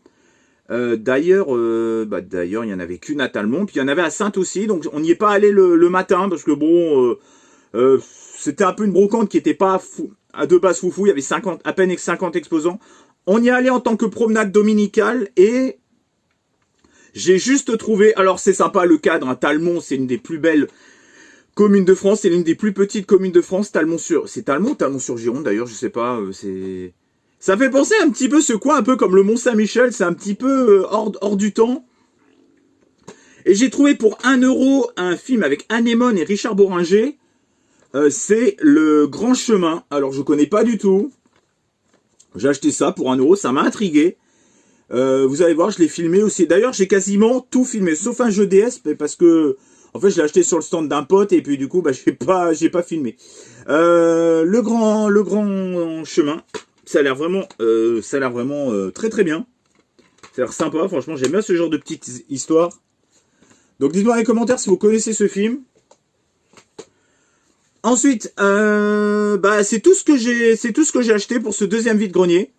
D'ailleurs, il n'y en avait qu'une à Talmont. Puis il y en avait à Saintes aussi. Donc, on n'y est pas allé le matin. Parce que bon, c'était un peu une brocante qui n'était pas à deux base foufou. Il y avait à peine 50 exposants. On y est allé en tant que promenade dominicale. Et j'ai juste trouvé... Alors, c'est sympa le cadre. Hein, Talmont, c'est une des plus belles... commune de France, c'est l'une des plus petites communes de France, c'est Talmont-sur-Gironde d'ailleurs, je sais pas, ça fait penser un petit peu ce coin, un peu comme le Mont-Saint-Michel, c'est un petit peu hors du temps. Et j'ai trouvé pour 1 € un film avec Anémone et Richard Boringer, c'est Le Grand Chemin. Alors je connais pas du tout, j'ai acheté ça pour 1 €, ça m'a intrigué. Vous allez voir, je l'ai filmé aussi. D'ailleurs, j'ai quasiment tout filmé, sauf un jeu DS, parce que en fait, je l'ai acheté sur le stand d'un pote et puis du coup, j'ai pas filmé. Le grand chemin, ça a l'air vraiment, très très bien. Ça a l'air sympa, franchement, j'aime bien ce genre de petites histoires. Donc, dites-moi dans les commentaires si vous connaissez ce film. Ensuite, c'est tout ce que j'ai acheté pour ce deuxième vide-grenier.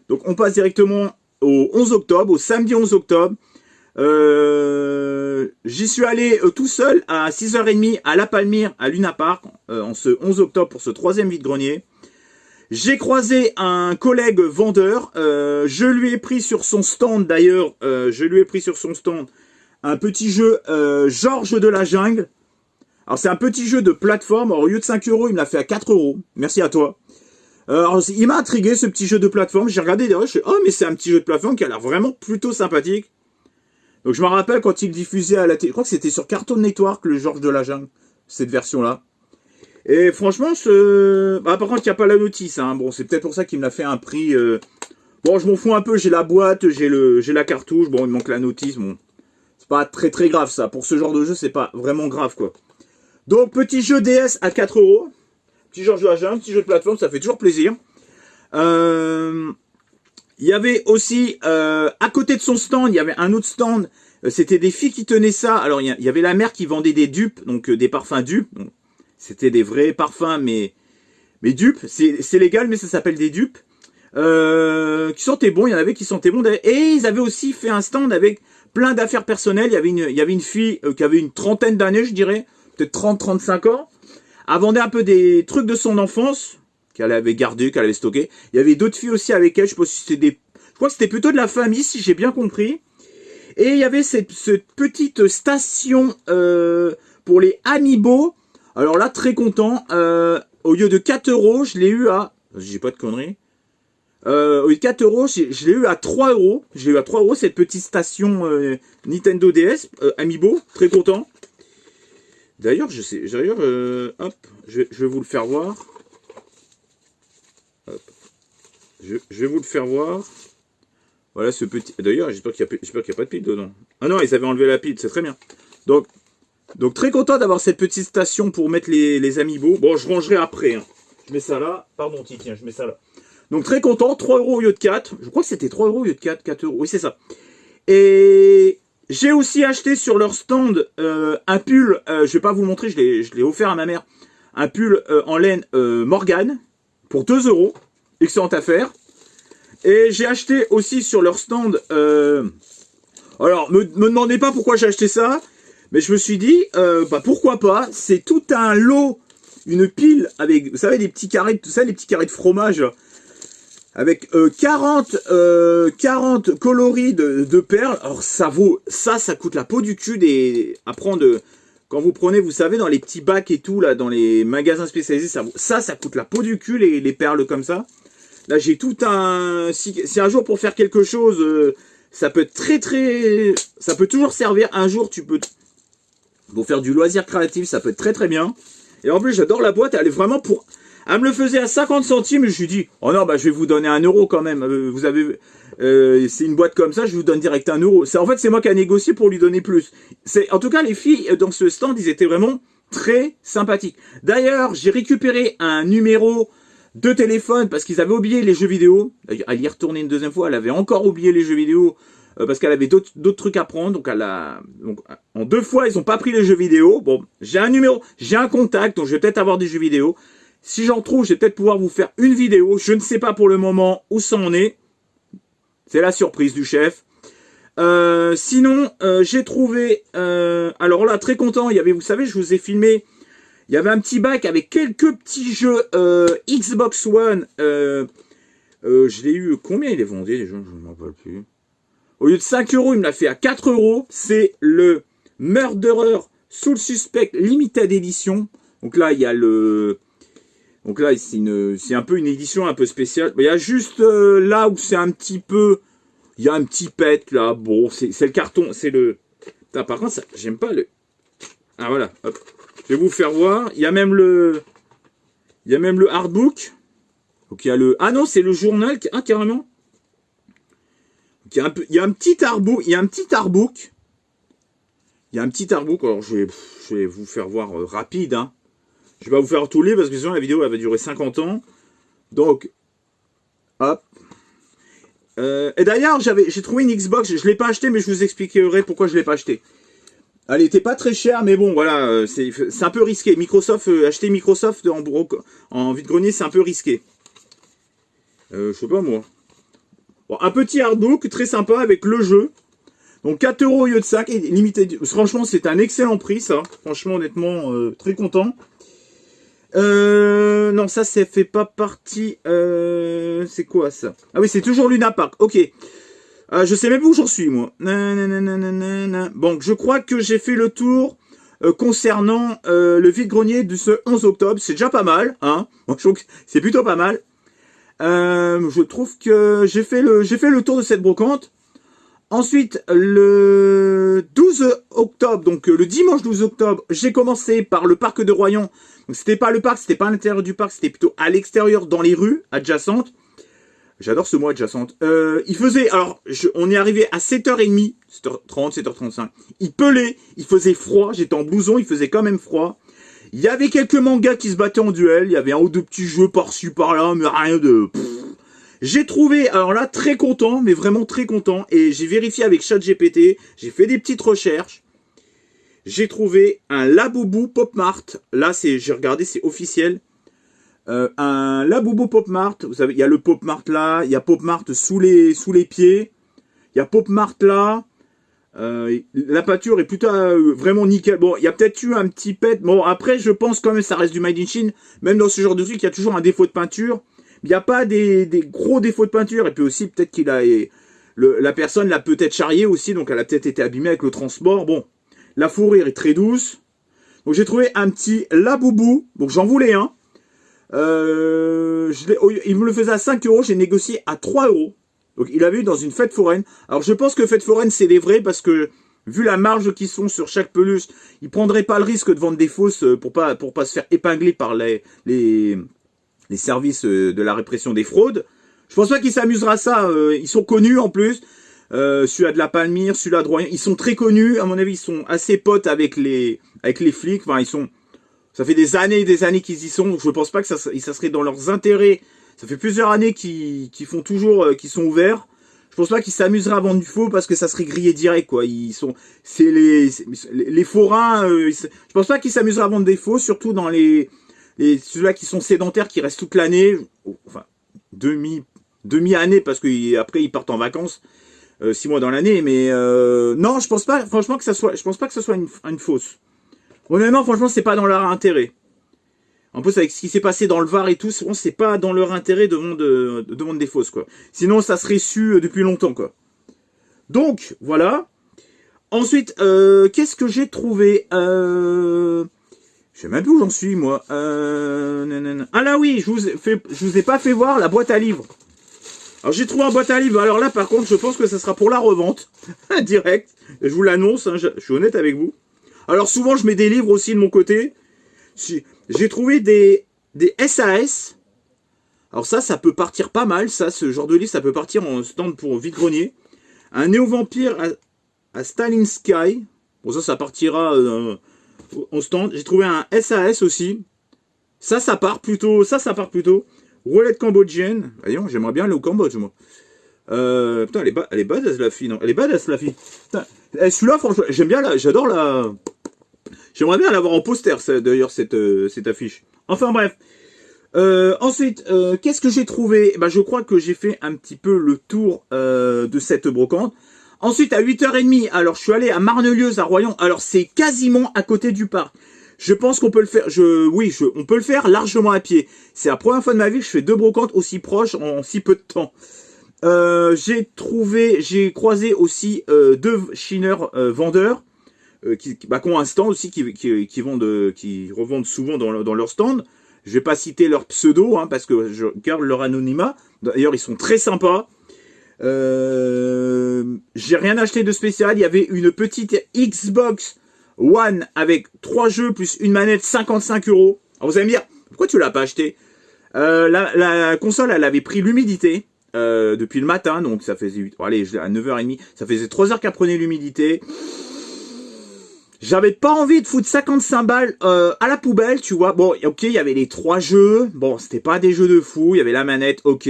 Donc, on passe directement au 11 octobre, au samedi 11 octobre. J'y suis allé tout seul à 6h30 à La Palmyre, à Luna Park, en ce 11 octobre pour ce troisième vide-grenier. J'ai croisé un collègue vendeur, je lui ai pris sur son stand d'ailleurs, un petit jeu Georges de la Jungle. Alors c'est un petit jeu de plateforme. Alors, au lieu de 5 €, il me l'a fait à 4 €. Merci à toi. Alors il m'a intrigué ce petit jeu de plateforme. J'ai regardé derrière, je suis oh mais c'est un petit jeu de plateforme qui a l'air vraiment plutôt sympathique. Donc je me rappelle quand il diffusait à la télé, je crois que c'était sur Cartoon Network, le Georges de la Jungle, cette version-là. Et franchement, par contre, il n'y a pas la notice. Hein. Bon, c'est peut-être pour ça qu'il me l'a fait un prix. Bon, je m'en fous un peu. J'ai la boîte, j'ai la cartouche. Bon, il me manque la notice. Bon, c'est pas très très grave ça. Pour ce genre de jeu, c'est pas vraiment grave quoi. Donc petit jeu DS à 4 €. Petit Georges de la Jungle, petit jeu de plateforme, ça fait toujours plaisir. Il y avait aussi à côté de son stand, il y avait un autre stand. C'était des filles qui tenaient ça. Alors il y avait la mère qui vendait des dupes, donc des parfums dupes. C'était des vrais parfums, mais dupes. C'est légal, mais ça s'appelle des dupes. Qui sentaient bon. Il y en avait qui sentaient bon. Et ils avaient aussi fait un stand avec plein d'affaires personnelles. Il y avait une fille qui avait une trentaine d'années, je dirais, peut-être 30-35 ans. Elle vendait un peu des trucs de son enfance qu'elle avait gardé, qu'elle avait stocké. Il y avait d'autres filles aussi avec elle. Je sais pas si c'était je crois que c'était plutôt de la famille, si j'ai bien compris. Et il y avait cette petite station pour les Amiibo. Alors là, très content. Au lieu de 4 €, je l'ai eu à... J'ai pas de conneries. Au lieu de 4 €, je l'ai eu à 3 €. J'ai eu à 3 € cette petite station Nintendo DS Amiibo. Très content. D'ailleurs, hop, je vais vous le faire voir. Hop. Je vais vous le faire voir. Voilà ce petit... D'ailleurs, j'espère qu'il n'y a pas de pile dedans. Ah non, ils avaient enlevé la pile, c'est très bien. Donc très content d'avoir cette petite station pour mettre les Amiibo. Bon, je rangerai après. Hein. Je mets ça là. Pardon, tiens, je mets ça là. Donc très content, 3 € au lieu de 4. Je crois que c'était 3 € au lieu de 4 €. Oui, c'est ça. Et... j'ai aussi acheté sur leur stand un pull, je vais pas vous le montrer, je l'ai offert à ma mère, un pull en laine Morgan pour 2 €, excellente affaire. Et j'ai acheté aussi sur leur stand, alors me demandez pas pourquoi j'ai acheté ça, mais je me suis dit, pourquoi pas, c'est tout un lot, une pile avec, vous savez, des petits carrés, tout ça, les petits carrés de fromage, avec 40 coloris de perles. Alors ça coûte la peau du cul à prendre quand vous prenez, vous savez, dans les petits bacs et tout là, dans les magasins spécialisés, ça coûte la peau du cul les perles comme ça. Là j'ai tout un, si un jour pour faire quelque chose, ça peut être ça peut toujours servir. Un jour pour faire du loisir créatif, ça peut être très très bien. Et en plus j'adore la boîte, elle est vraiment pour... Elle me le faisait à 50 centimes, je lui dis, oh non, je vais vous donner 1 € quand même. Vous avez, c'est une boîte comme ça, je vous donne direct 1 €. En fait, c'est moi qui ai négocié pour lui donner plus. En tout cas, les filles dans ce stand, ils étaient vraiment très sympathiques. D'ailleurs, j'ai récupéré un numéro de téléphone parce qu'ils avaient oublié les jeux vidéo. Elle y est retournée une deuxième fois, elle avait encore oublié les jeux vidéo parce qu'elle avait d'autres trucs à prendre. Donc, en 2 fois, ils n'ont pas pris les jeux vidéo. Bon, j'ai un numéro, j'ai un contact, donc je vais peut-être avoir des jeux vidéo. Si j'en trouve, je vais peut-être pouvoir vous faire une vidéo. Je ne sais pas pour le moment où ça en est. C'est la surprise du chef. Sinon, j'ai trouvé... alors là, très content. Il y avait, vous savez, je vous ai filmé. Il y avait un petit bac avec quelques petits jeux Xbox One. Je l'ai eu... Combien il est vendu déjà? Je ne m'en rappelle plus. Au lieu de 5 €, il me l'a fait à 4 €. C'est le Murderer Soul Suspect Limited Edition. Donc là, il y a le... Donc là, c'est un peu une édition un peu spéciale. Il y a juste là où c'est un petit peu... Il y a un petit pet là. Bon, c'est le carton. C'est le... Putain, par contre, j'aime pas le... Ah voilà, hop. Je vais vous faire voir. Il y a même le... artbook. Donc il y a le... Ah non, c'est le journal. Ah, carrément. Donc, il y a un petit artbook. Il y a un petit artbook. Alors, je vais vous faire voir rapide, hein. Je vais pas vous faire tout lire parce que sinon la vidéo elle va durer 50 ans. Donc, hop. Et d'ailleurs, j'ai trouvé une Xbox. Je l'ai pas acheté, mais je vous expliquerai pourquoi je l'ai pas acheté. Elle était pas très chère, mais bon, voilà, c'est un peu risqué. Acheter Microsoft en vide-grenier, c'est un peu risqué. Je sais pas moi. Bon, un petit artbook très sympa avec le jeu. Donc 4 € au lieu de 5, et limité. Franchement, c'est un excellent prix, ça. Franchement, honnêtement, très content. Non, ça fait pas partie. C'est quoi ça? Ah oui, c'est toujours Luna Park. Ok. Je sais même pas où j'en suis moi. Bon, je crois que j'ai fait le tour concernant le vide-grenier de ce 11 octobre. C'est déjà pas mal, hein. Moi, je trouve que c'est plutôt pas mal. Je trouve que j'ai fait le tour de cette brocante. Ensuite, le 12 octobre, donc le dimanche 12 octobre, j'ai commencé par le parc de Royan. Donc c'était pas le parc, c'était pas à l'intérieur du parc, c'était plutôt à l'extérieur, dans les rues adjacentes. J'adore ce mot adjacente. Il faisait, alors, on est arrivé à 7h30, 7h30, 7h35. Il pelait, il faisait froid, j'étais en blouson, il faisait quand même froid. Il y avait quelques mangas qui se battaient en duel, il y avait un ou deux petits jeux par-ci par-là, mais rien de... J'ai trouvé, alors là, très content, mais vraiment très content, et j'ai vérifié avec ChatGPT, j'ai fait des petites recherches. J'ai trouvé un Labubu Pop Mart, là, j'ai regardé, c'est officiel. Un Labubu Pop Mart, vous savez, il y a le Pop Mart là, il y a Pop Mart sous les pieds, il y a Pop Mart là, la peinture est plutôt vraiment nickel. Bon, il y a peut-être eu un petit pet, bon après je pense quand même ça reste du Made in Chine, même dans ce genre de truc il y a toujours un défaut de peinture, il n'y a pas des gros défauts de peinture, et puis aussi peut-être qu'il a, la personne l'a peut-être charrié aussi, donc elle a peut-être été abîmée avec le transport. Bon, la fourrure est très douce, donc j'ai trouvé un petit Labubu, donc j'en voulais un. Il me le faisait à 5 €, j'ai négocié à 3 €. Donc il avait eu dans une fête foraine. Alors je pense que fête foraine c'est des vrais, parce que vu la marge qu'ils sont sur chaque peluche, ils prendraient pas le risque de vendre des fausses pour pas se faire épingler par les services de la répression des fraudes. Je pense pas qu'ils s'amusera à ça. Ils sont connus en plus. Celui-là de la Palmyre, celui-là de Royan, ils sont très connus. À mon avis, ils sont assez potes avec les flics. Enfin, ils sont... Ça fait des années et des années qu'ils y sont, donc je pense pas que ça serait dans leurs intérêts. Ça fait plusieurs années qu'ils font toujours, qu'ils sont ouverts. Je pense pas qu'ils s'amuseraient à vendre du faux, parce que ça serait grillé direct, quoi. C'est les forains, je pense pas qu'ils s'amuseraient à vendre des faux, surtout dans ceux-là qui sont sédentaires, qui restent toute l'année. Enfin, demi-année, parce que après ils partent en vacances, 6 mois dans l'année, mais non, je pense pas, franchement je pense pas que ce soit une fausse. Honnêtement, franchement, c'est pas dans leur intérêt. En plus, avec ce qui s'est passé dans le Var et tout, c'est pas dans leur intérêt de vendre des fausses, quoi. Sinon, ça serait su depuis longtemps, quoi. Donc, voilà. Ensuite, qu'est-ce que j'ai trouvé je sais même plus où j'en suis, moi. Ah là, oui, je vous ai pas fait voir la boîte à livres. Alors, j'ai trouvé une boîte à livres. Alors là, par contre, je pense que ça sera pour la revente. Direct. Je vous l'annonce, hein, je suis honnête avec vous. Alors souvent je mets des livres aussi de mon côté. J'ai trouvé des SAS. Alors ça peut partir pas mal, ça, ce genre de livre, ça peut partir en stand pour vide-grenier. Un Néo-Vampire à Stalin Sky. Bon ça partira en stand. J'ai trouvé un SAS aussi. Ça part plutôt. Roulette cambodgienne. Voyons, j'aimerais bien aller au Cambodge, moi. Putain, elle est badass la fille, non? Elle est badass la fille. Putain, celui-là, franchement, j'aime bien j'adore la... J'aimerais bien l'avoir en poster, d'ailleurs, cette affiche. Enfin, bref. Ensuite, qu'est-ce que j'ai trouvé? Je crois que j'ai fait un petit peu le tour de cette brocante. Ensuite, à 8h30, alors, je suis allé à Marnelieuse, à Royan. Alors, c'est quasiment à côté du parc. Je pense qu'on peut le faire, on peut le faire largement à pied. C'est la première fois de ma vie que je fais 2 brocantes aussi proches en si peu de temps. J'ai croisé aussi 2 chineurs vendeurs qui ont un stand aussi, qui revendent souvent dans leur stand. Je vais pas citer leur pseudo, hein, parce que je garde leur anonymat. D'ailleurs, ils sont très sympas. J'ai rien acheté de spécial. Il y avait une petite Xbox One avec 3 jeux plus une manette, 55 €. Alors vous allez me dire, pourquoi tu l'as pas acheté? La console, elle avait pris l'humidité depuis le matin, donc ça faisait à 9h30, ça faisait 3 heures qu'elle prenait l'humidité. J'avais pas envie de foutre 55 balles à la poubelle, tu vois. Bon, ok, il y avait les 3 jeux. Bon, c'était pas des jeux de fou. Il y avait la manette, ok.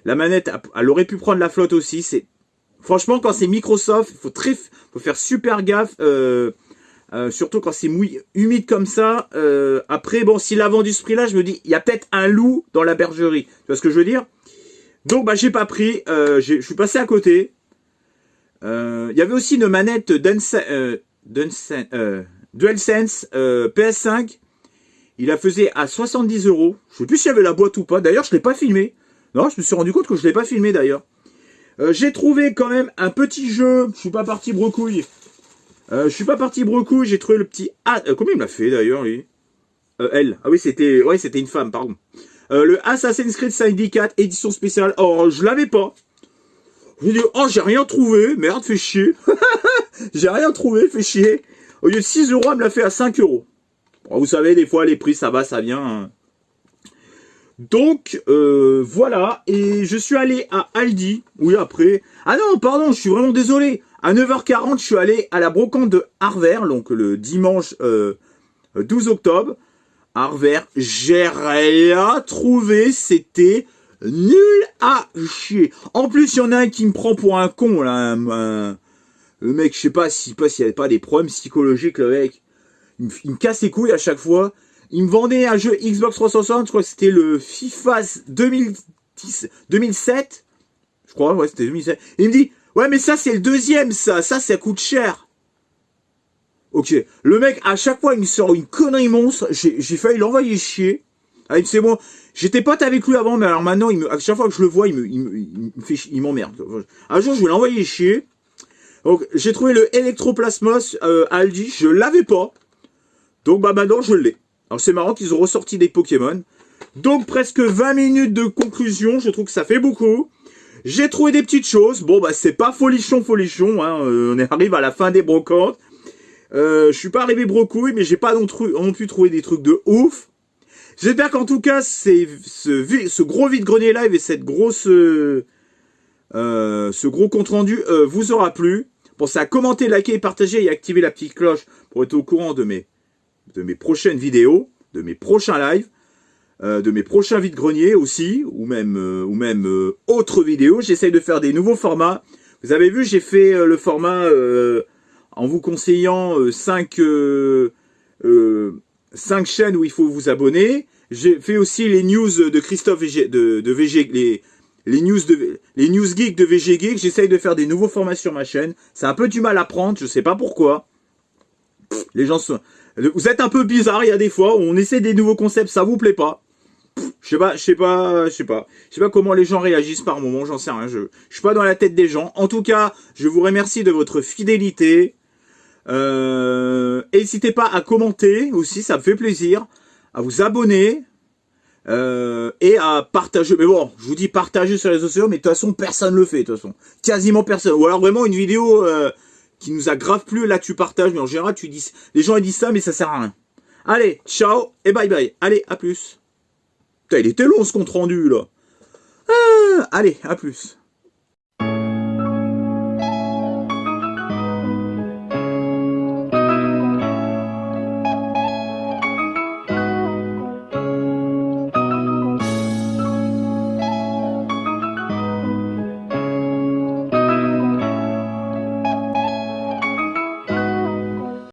La manette, elle aurait pu prendre la flotte aussi. Franchement, quand c'est Microsoft, il faut faire super gaffe. Surtout quand c'est humide comme ça. Après, bon, s'il a vendu ce prix-là, je me dis, il y a peut-être un loup dans la bergerie. Tu vois ce que je veux dire? Donc, j'ai pas pris. Je suis passé à côté. Il y avait aussi une manette DualSense PS5. Il la faisait à 70 €. Je sais plus s'il y avait la boîte ou pas. D'ailleurs, je l'ai pas filmé. Non, je me suis rendu compte que je l'ai pas filmé d'ailleurs. J'ai trouvé quand même un petit jeu. Je suis pas parti brocouille. Je suis pas parti brocou, j'ai trouvé le petit... Ah, combien il me l'a fait d'ailleurs, lui elle. Ah oui, c'était une femme, pardon. Le Assassin's Creed Syndicate, édition spéciale. Oh, je l'avais pas. J'ai dit, oh, j'ai rien trouvé. Merde, fait chier. J'ai rien trouvé, fait chier. Au lieu de 6 €, elle me l'a fait à 5 €. Bon, vous savez, des fois, les prix, ça va, ça vient. Hein. Donc, voilà. Et je suis allé à Aldi. Oui, après. Ah non, pardon, je suis vraiment désolé. À 9h40, je suis allé à la brocante de Harvard, donc le dimanche 12 octobre. Harvard, j'ai rien trouvé, c'était nul à chier. En plus, il y en a un qui me prend pour un con, là. Le mec, je sais pas s'il n'y avait pas des problèmes psychologiques, le mec. Il me casse les couilles à chaque fois. Il me vendait un jeu Xbox 360, je crois que c'était le FIFA 2007. Je crois, ouais, c'était 2007. Et il me dit, ouais, mais ça, c'est le deuxième, ça coûte cher. Ok, le mec, à chaque fois, il me sort une connerie monstre. J'ai failli l'envoyer chier. Ah, c'est bon. J'étais pote avec lui avant, mais alors maintenant, à chaque fois que je le vois, il m'emmerde. Un jour, je vais l'envoyer chier. Donc, j'ai trouvé le Electroplasmos à Aldi. Je l'avais pas. Donc, bah, maintenant, je l'ai. Alors, c'est marrant qu'ils ont ressorti des Pokémon. Donc, presque 20 minutes de conclusion. Je trouve que ça fait beaucoup. J'ai trouvé des petites choses. Bon, bah, c'est pas folichon, hein. On arrive à la fin des brocantes. Je suis pas arrivé brocouille, mais j'ai pas non plus trouvé des trucs de ouf. J'espère qu'en tout cas, ce gros vide-grenier live et ce gros compte rendu vous aura plu. Pensez à commenter, liker, partager et activer la petite cloche pour être au courant de mes prochaines vidéos, de mes prochains lives, de mes prochains vide-greniers aussi, ou même autres vidéos. J'essaye de faire des nouveaux formats. Vous avez vu, j'ai fait le format... en vous conseillant 5 chaînes où il faut vous abonner. J'ai fait aussi les news de Christophe de VG, les news geeks de VG Geek. J'essaye de faire des nouveaux formats sur ma chaîne. C'est un peu du mal à prendre, je sais pas pourquoi. Les gens sont... Vous êtes un peu bizarres, il y a des fois où on essaie des nouveaux concepts, ça vous plaît pas. Je sais pas comment les gens réagissent par moment, j'en sais rien. Je suis pas dans la tête des gens. En tout cas, je vous remercie de votre fidélité. N'hésitez pas à commenter aussi, ça me fait plaisir, à vous abonner et à partager. Mais bon, je vous dis partager sur les réseaux sociaux, mais de toute façon personne le fait, de toute façon, quasiment personne. Ou alors vraiment une vidéo qui nous a grave plu, là tu partages, mais en général les gens ils disent ça, mais ça sert à rien. Allez, ciao et bye bye. Allez, à plus. Putain, il était long ce compte rendu là. Allez, à plus.